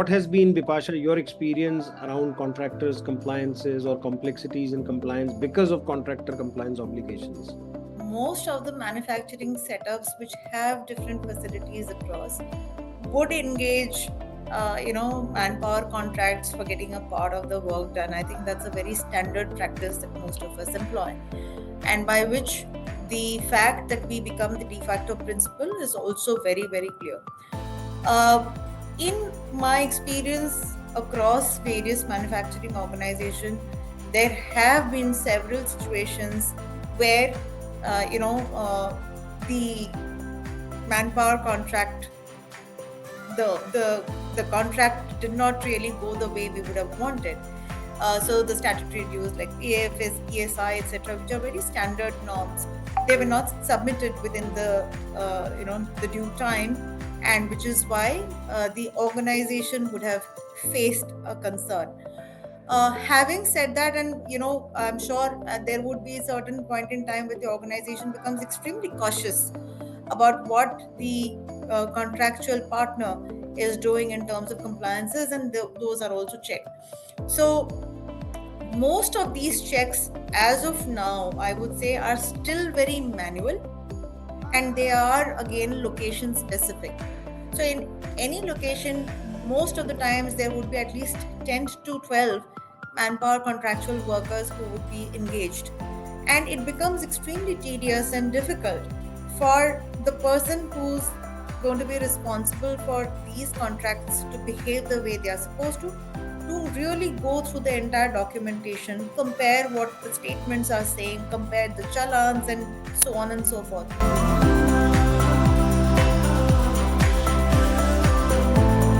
what has been, Bipasha, your experience around contractors' compliances or complexities in compliance because of contractor compliance obligations? Most of the manufacturing setups which have different facilities across would engage manpower contracts for getting a part of the work done. I think that's a very standard practice that most of us employ, and by which the fact that we become the de facto principal is also very, very clear. uh, in my experience across various manufacturing organizations, there have been several situations where the manpower contract the contract did not really go the way we would have wanted. So the statutory dues like EFS, ESI, etc., which are very standard norms, they were not submitted within the due time, and which is why the organization would have faced a concern. Having said that, and I'm sure there would be a certain point in time where the organization becomes extremely cautious about what the contractual partner is doing in terms of compliances, and those are also checked. So most of these checks as of now, I would say, are still very manual, and they are again location specific. So in any location, most of the times there would be at least 10 to 12 manpower contractual workers who would be engaged, and it becomes extremely tedious and difficult for the person who's going to be responsible for these contracts to behave the way they are supposed to really go through the entire documentation, compare what the statements are saying, compare the challans, and so on and so forth.